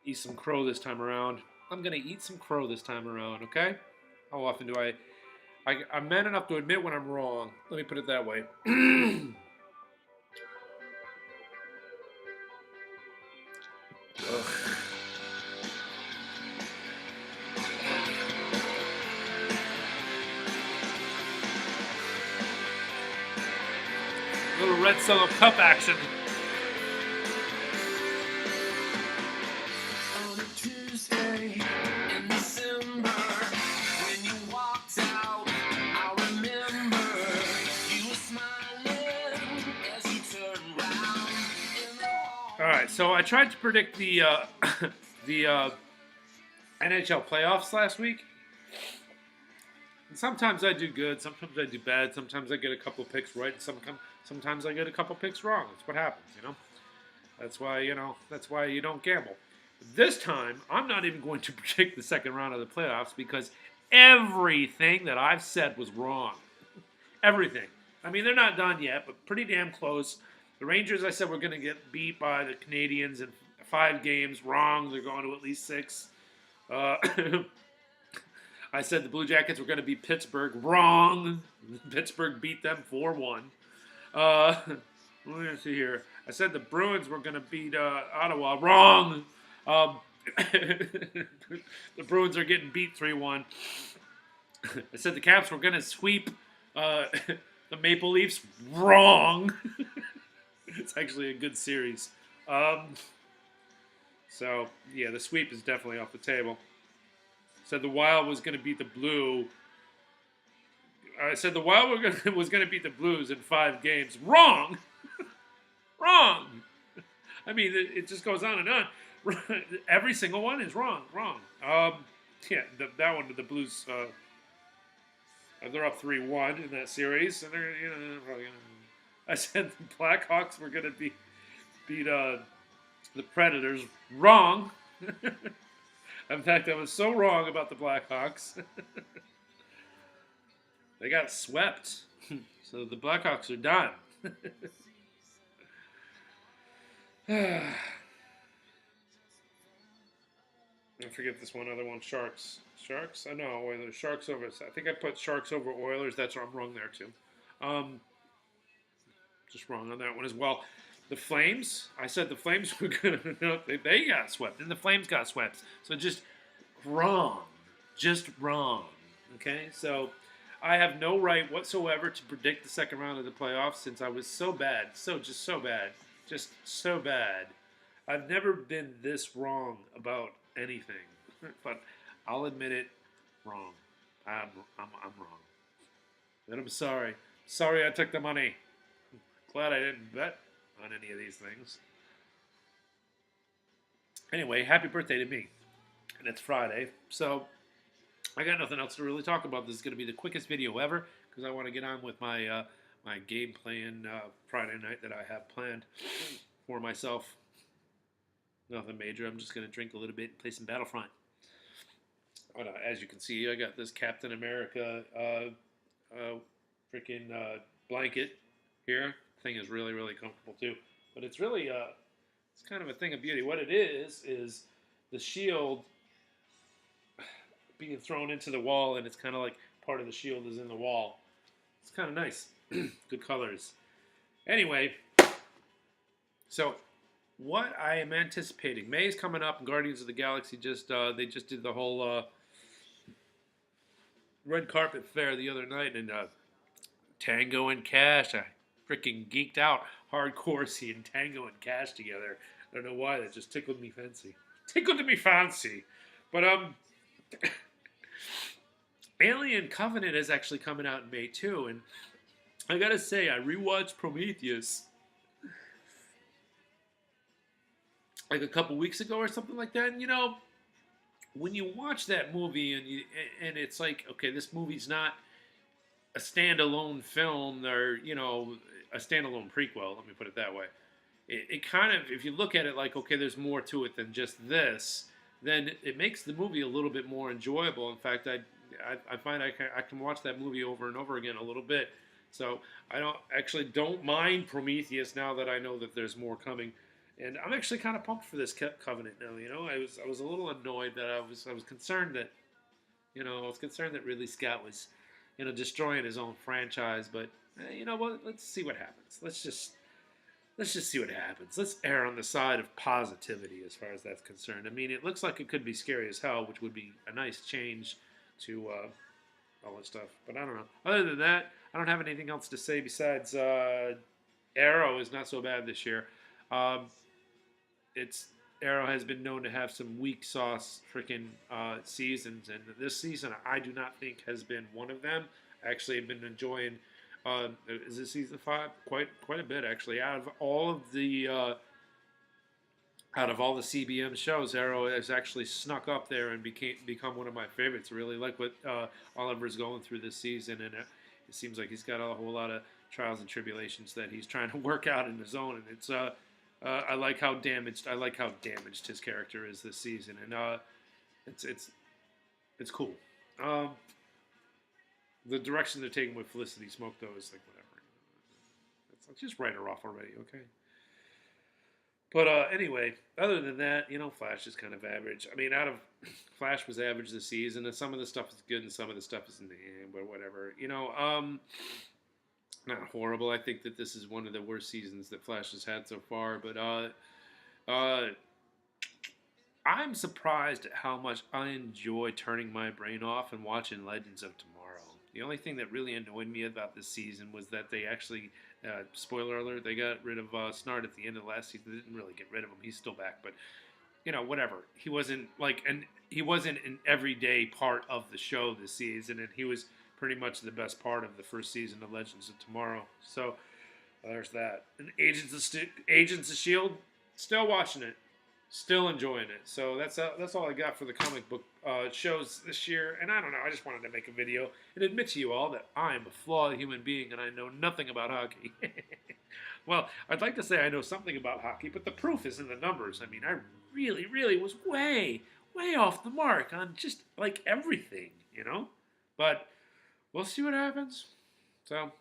eat some crow this time around. I'm gonna eat some crow this time around. Okay? How often do I'm man enough to admit when I'm wrong. Let me put it that way. Little red solo cup action. On a Tuesday in December, when you walked out, I remember you were smiling as you turned round in the hall. All right, so I tried to predict the the NHL playoffs last week. And sometimes I do good, sometimes I do bad, sometimes I get a couple picks right, sometimes I get a couple picks wrong. That's what happens, you know. That's why you don't gamble. This time, I'm not even going to predict the second round of the playoffs because everything that I've said was wrong. Everything. I mean, they're not done yet, but pretty damn close. The Rangers, I said, were going to get beat by the Canadians in 5 games. Wrong. They're going to at least 6. Uh, I said the Blue Jackets were going to beat Pittsburgh. Wrong. Pittsburgh beat them 4-1. Let me see here. I said the Bruins were going to beat Ottawa. Wrong. The Bruins are getting beat 3-1. I said the Caps were going to sweep the Maple Leafs. Wrong. It's actually a good series. So, yeah, the sweep is definitely off the table. Said the Wild was going to beat the Blue. I said the Wild was going to beat the Blues in 5 games. Wrong. Wrong. I mean, it just goes on and on. Every single one is wrong. Wrong. Yeah, that one, the Blues, they're up 3-1 in that series, and they're probably gonna. I said the Blackhawks were going to beat the Predators. Wrong. In fact, I was so wrong about the Blackhawks. They got swept. So the Blackhawks are done. I forget this one other one. Sharks. Sharks? I know. Oilers. Sharks over. I think I put Sharks over Oilers. That's where I'm wrong there, too. Just wrong on that one as well. The Flames. I said the Flames were going to. They got swept. And the Flames got swept. So just wrong. Just wrong. Okay? So I have no right whatsoever to predict the second round of the playoffs since I was so bad. Just so bad. Just so bad. I've never been this wrong about anything. But I'll admit it, wrong. I'm wrong. And I'm sorry. Sorry I took the money. Glad I didn't bet on any of these things. Anyway, happy birthday to me. And it's Friday. So I got nothing else to really talk about. This is going to be the quickest video ever because I want to get on with my my game plan Friday night that I have planned for myself. Nothing major. I'm just going to drink a little bit and play some Battlefront. But, as you can see, I got this Captain America freaking blanket here. Thing is really, really comfortable too. But it's really it's kind of a thing of beauty. What it is the shield being thrown into the wall, and it's kind of like part of the shield is in the wall. It's kind of nice. Good colors. Anyway, so what I am anticipating. May is coming up, and Guardians of the Galaxy they just did the whole red carpet fair the other night, and Tango and Cash. I freaking geeked out hardcore seeing Tango and Cash together. I don't know why, that just tickled me fancy. Tickled me fancy. But Alien Covenant is actually coming out in May too, and I gotta say, I rewatched Prometheus like a couple weeks ago or something like that. And when you watch that movie and it's like, okay, this movie's not a standalone film or a standalone prequel. Let me put it that way. It kind of, if you look at it like, okay, there's more to it than just this, then it makes the movie a little bit more enjoyable. In fact, I find I can watch that movie over and over again a little bit. So I don't mind Prometheus now that I know that there's more coming. And I'm actually kind of pumped for this covenant now. I was a little annoyed that I was concerned that I was concerned that Ridley Scott was destroying his own franchise. But you know what? Let's see what happens. Let's just see what happens. Let's err on the side of positivity as far as that's concerned. I mean, it looks like it could be scary as hell, which would be a nice change to all that stuff. But I don't know. Other than that, I don't have anything else to say besides Arrow is not so bad this year. Um, it's Arrow has been known to have some weak sauce freaking seasons, and this season I do not think has been one of them. Actually, I've been enjoying. Is it season 5? Quite a bit actually. Out of all the CBM shows, Arrow has actually snuck up there and become one of my favorites. Really like what Oliver's going through this season, and it seems like he's got a whole lot of trials and tribulations that he's trying to work out in his own. And it's I like how damaged his character is this season, and it's cool. Um, the direction they're taking with Felicity Smoke, though, is like whatever. It's like, just write her off already, okay? But anyway, other than that, Flash is kind of average. I mean, out of Flash was average this season, and some of the stuff is good, and some of the stuff is in the end, but whatever. Not horrible. I think that this is one of the worst seasons that Flash has had so far. But I'm surprised at how much I enjoy turning my brain off and watching Legends of Tomorrow. The only thing that really annoyed me about this season was that they actually, spoiler alert, they got rid of Snart at the end of last season. They didn't really get rid of him. He's still back, but whatever. He wasn't an everyday part of the show this season, and he was pretty much the best part of the first season of Legends of Tomorrow. So there's that. And Agents of Shield, still watching it, still enjoying it. So that's all I got for the comic book shows this year. And I don't know. I just wanted to make a video and admit to you all that I am a flawed human being and I know nothing about hockey. Well, I'd like to say I know something about hockey, but the proof is in the numbers. I mean, I really, really was way off the mark on just like everything, But we'll see what happens. So,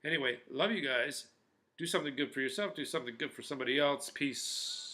anyway, love you guys. Do something good for yourself. Do something good for somebody else. Peace.